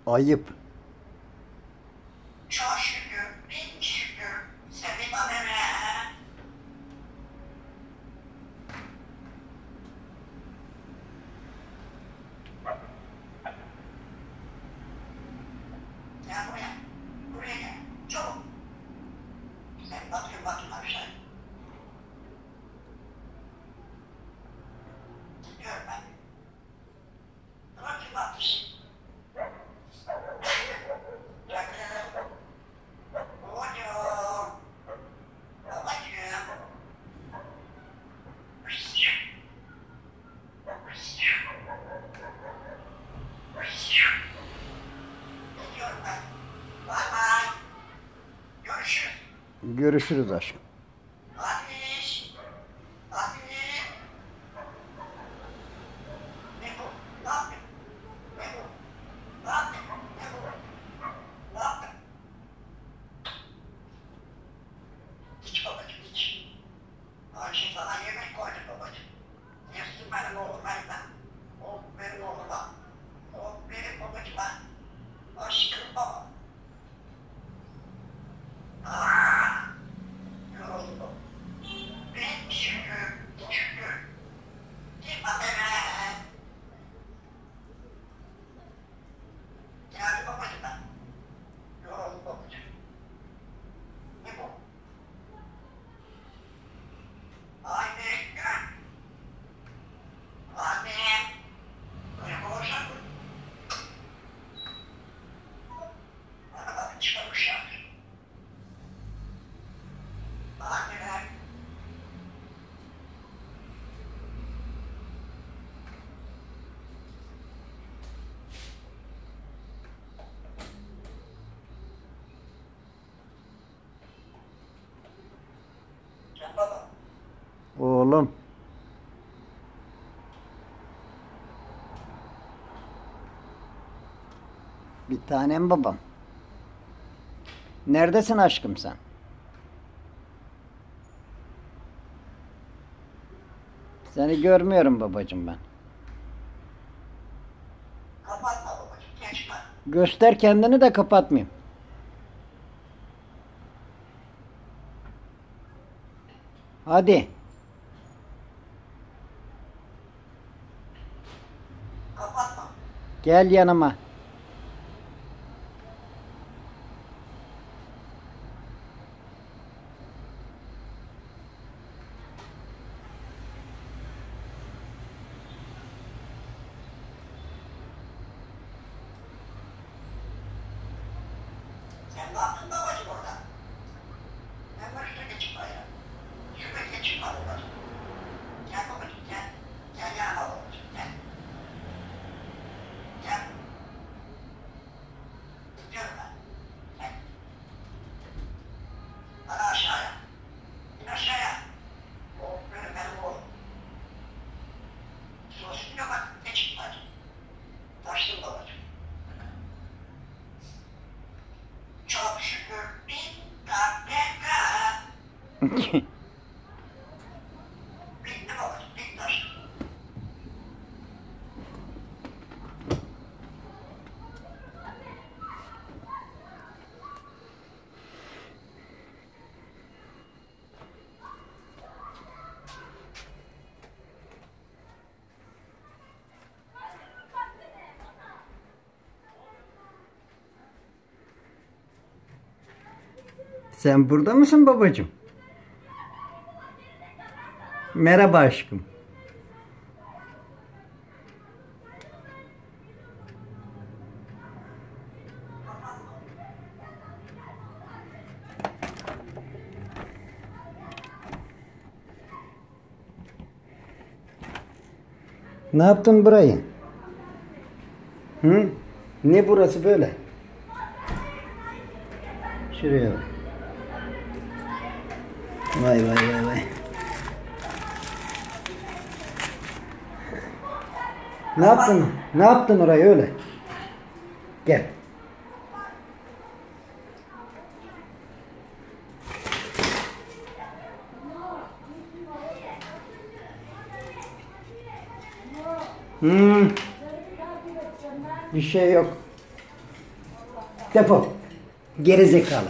Ayıp. Çok şükür, bin şükür. Seni bana ne? Gel buraya. Buraya gel. Çabuk. Sen bakayım aşağı. Gör ben. Bakayım bakmışsın. Görüşürüz aşkım. Ateş! Ateş! Ne bu? Ne yaptın? Ne bu? Ne yaptın? Ne bu? Ne yaptın? İç babacığım iç. Ayşe sana yemek koydu babacığım. Yesin benim oğlum. O benim oğluma. O benim babacığıma. Aşkım baba. Yoruldum. Ben şükür. Gitme bana. Geldi babacığım ben. Yoruldum babacığım. Ne bu? Anne. Anne. Böyle konuşalım. Bana bak çıkarmışlar. Anneler. Gel baba. Oğlum. Bir tanem babam. Neredesin aşkım sen? Seni görmüyorum babacığım ben. Kapatma babacığım. Geçme. Göster kendini de kapatmayayım. Hadi. Kapatma. Gel yanıma. Sen ne yaptın babacığım orada? Ben başta geçip buraya. Şuraya geçip al babacığım. Gel babacığım gel. Gel yanıma babacığım gel. Gel. Gidiyorum ben. Gel. Hadi aşağıya. İn aşağıya. O benim oğlum. Sosun yok bak. Geçip babacığım. Taştım babacığım. Çok şükür bin dakika. Bitti babacığım. Bitti taştım. Sen burada mısın babacığım? Merhaba aşkım. Ne yaptın burayı? Hı? Ne burası böyle? Şuraya bak. Vay vay vay vay. Ne yaptın? Ne yaptın orayı öyle? Gel. Bir şey yok. Defol. Geri zekalı.